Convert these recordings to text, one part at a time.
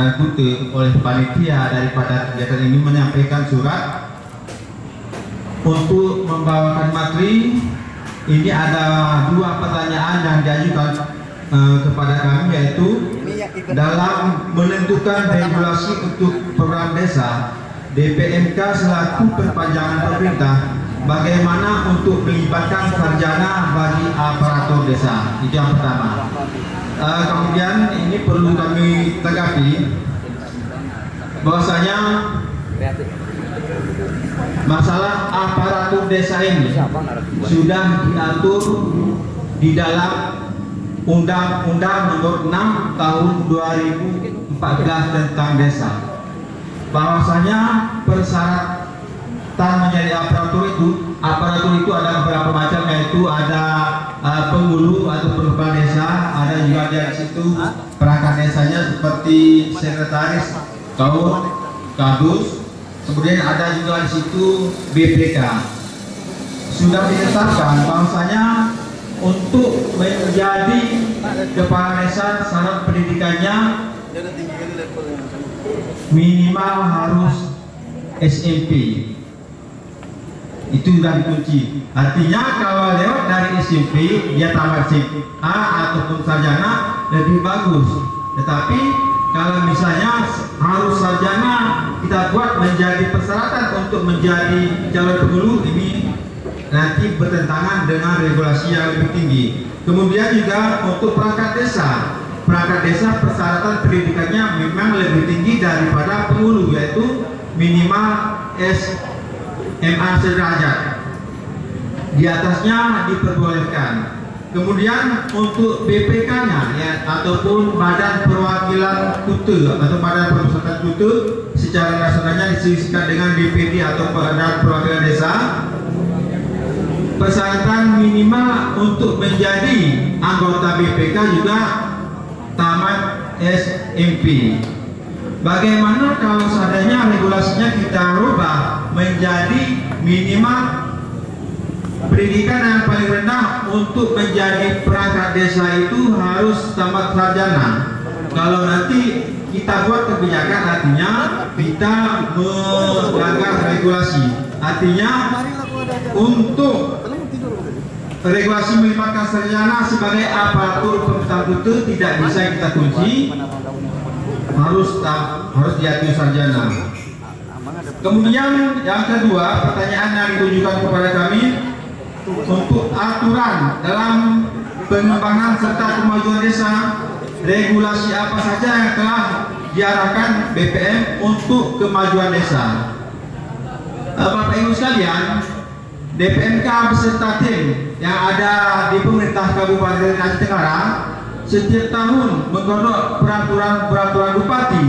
dan Kuta oleh panitia daripada kegiatan ini menyampaikan surat untuk membawakan materi. Ini ada dua pertanyaan yang diajukan kepada kami, yaitu dalam menentukan regulasi untuk program desa, DPMK selaku perpanjangan pemerintah bagaimana untuk melibatkan sarjana bagi aparatur desa. Itu yang pertama. Kemudian ini perlu kami tanggapi bahwasanya masalah aparatur desa ini sudah diatur di dalam Undang-Undang Nomor 6 Tahun 2014 tentang desa. Bahwasanya persyaratan menjadi aparatur itu ada beberapa macam, yaitu ada penghulu atau kepala desa, ada juga di situ perangkat desanya seperti sekretaris, kaum, kadus, kemudian ada juga di situ BPK. Sudah ditetapkan bahwasanya untuk menjadi kepala desa syarat pendidikannya minimal harus SMP. Itu sudah dikunci. Artinya kalau lewat dari SMP dia tamat SMA ataupun sarjana lebih bagus. Tetapi kalau misalnya harus sarjana kita buat menjadi persyaratan untuk menjadi calon penghulu, ini nanti bertentangan dengan regulasi yang lebih tinggi. Kemudian juga untuk perangkat desa persyaratan pendidikannya memang lebih tinggi daripada penghulu, yaitu minimal SMA sederajat. Di atasnya diperbolehkan. Kemudian untuk BPK-nya ya, ataupun Badan Perwakilan Kuta atau Badan Permusyawaratan Kuta secara nasionalnya disesuaikan dengan DPD atau Badan Perwakilan Desa. Persyaratan minimal untuk menjadi anggota BPK juga tamat SMP. Bagaimana kalau seandainya regulasinya kita rubah menjadi minimal pendidikan yang paling rendah untuk menjadi perangkat desa itu harus tamat sarjana? Kalau nanti kita buat kebijakan, artinya kita melanggar regulasi. Artinya untuk regulasi melibatkan sarjana sebagai aparatur pemerintahan Kuta tidak bisa kita kunci, harus diatur sarjana. Kemudian yang kedua, pertanyaan yang ditujukan kepada kami untuk aturan dalam pengembangan serta kemajuan desa, regulasi apa saja yang telah diarahkan BPM untuk kemajuan desa. Bapak Ibu sekalian, DPMK beserta tim yang ada di pemerintah Kabupaten Aceh Tenggara setiap tahun menggodok peraturan bupati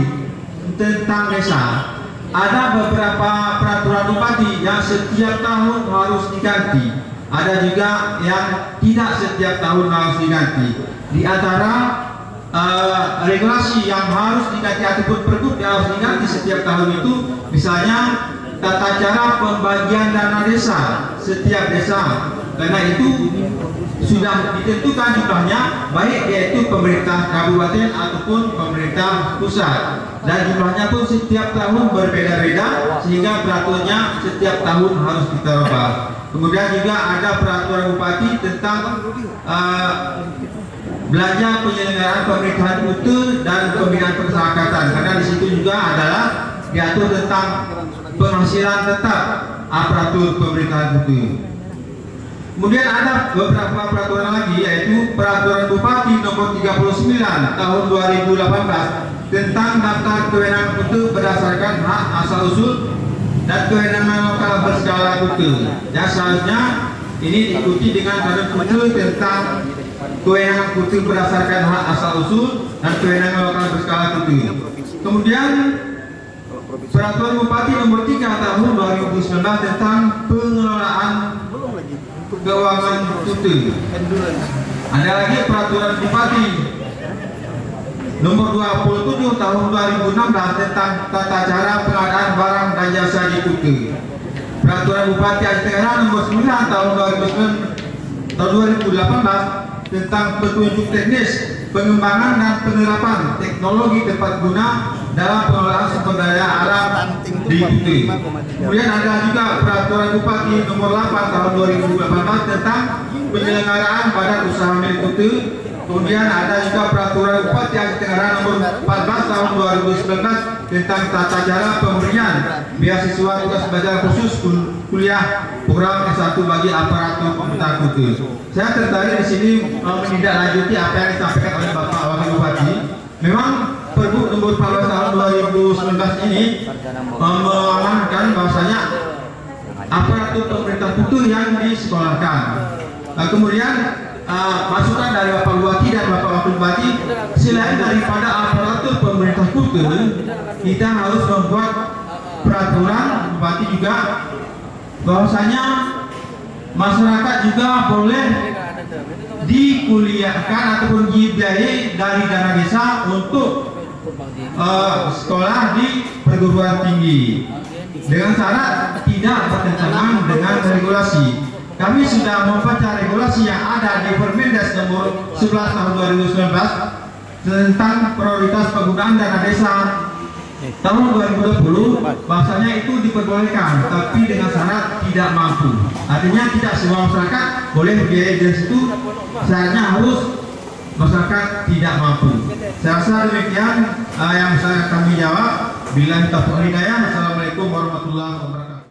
tentang desa. Ada beberapa peraturan bupati yang setiap tahun harus diganti. Ada juga yang tidak setiap tahun harus diganti. Di antara regulasi yang harus diganti ataupun pergub yang harus diganti setiap tahun itu, misalnya tata cara pembagian dana desa setiap desa, karena itu sudah ditentukan jumlahnya, baik yaitu pemerintah kabupaten ataupun pemerintah pusat, dan jumlahnya pun setiap tahun berbeda-beda sehingga peraturannya setiap tahun harus kita rubah. Kemudian juga ada peraturan bupati tentang belanja penyelenggaraan pemerintahan Kuta dan pembinaan permasyarakatan, karena di situ juga adalah diatur tentang penghasilan tetap aparatur pemerintahan Kuta. Kemudian ada beberapa peraturan lagi, yaitu Peraturan Bupati Nomor 39 Tahun 2018 tentang daftar kewenangan Kuta berdasarkan hak asal usul dan kewenangan lokal berskala Kuta. Dan selanjutnya ini diikuti dengan Kanun Kuta tentang kewenangan Kuta berdasarkan hak asal usul dan kewenangan lokal berskala Kuta. Kemudian Peraturan Bupati Nomor 3 Tahun 2019 tentang pengelolaan keuangan Kuta. Ada lagi Peraturan Bupati Nomor 27 Tahun 2016 tentang tata cara pengadaan barang dan jasa di Kuta. Peraturan Bupati Aceh Tenggara Nomor 9 Tahun 2018 tentang petunjuk teknis pengembangan dan penerapan teknologi tepat guna dalam pengelolaan sumber daya alam di Kutu. Kemudian ada juga peraturan Bupati nomor 8 tahun 2018 tentang penyelenggaraan badan usaha milik Kutu. Kemudian ada juga peraturan Bupati Aceh Tenggara nomor 14 tahun 2019 tentang tata cara pemberian beasiswa tugas belajar khusus kuliah program S1 bagi aparatur pemerintah Kutu. Saya tertarik di sini menindaklanjuti apa yang disampaikan oleh Bapak Wakil Bupati. Memang Pergub nomor 14 tahun 2019 ini mengamankan bahwasanya aparatur pemerintah Kutu yang disekolahkan. Kemudian masukan dari Bapak Bupati dan Bapak Wakil Bupati, selain daripada aparatur pemerintah Kutu, kita harus membuat peraturan Bupati juga bahwasanya masyarakat juga boleh dikuliahkan ataupun dibiayai dari dana desa untuk sekolah di perguruan tinggi dengan syarat tidak bertentangan dengan regulasi. Kami sudah membaca regulasi yang ada di Permendes nomor 11 tahun 2019 tentang prioritas penggunaan dana desa tahun 2020, bahasanya itu diperbolehkan tapi dengan syarat tidak mampu. Artinya tidak semua masyarakat boleh biaya dari situ, syaratnya harus masyarakat tidak mampu. Saya rasa demikian yang saya kami jawab. Bila kita hidayah. Assalamualaikum warahmatullahi wabarakatuh.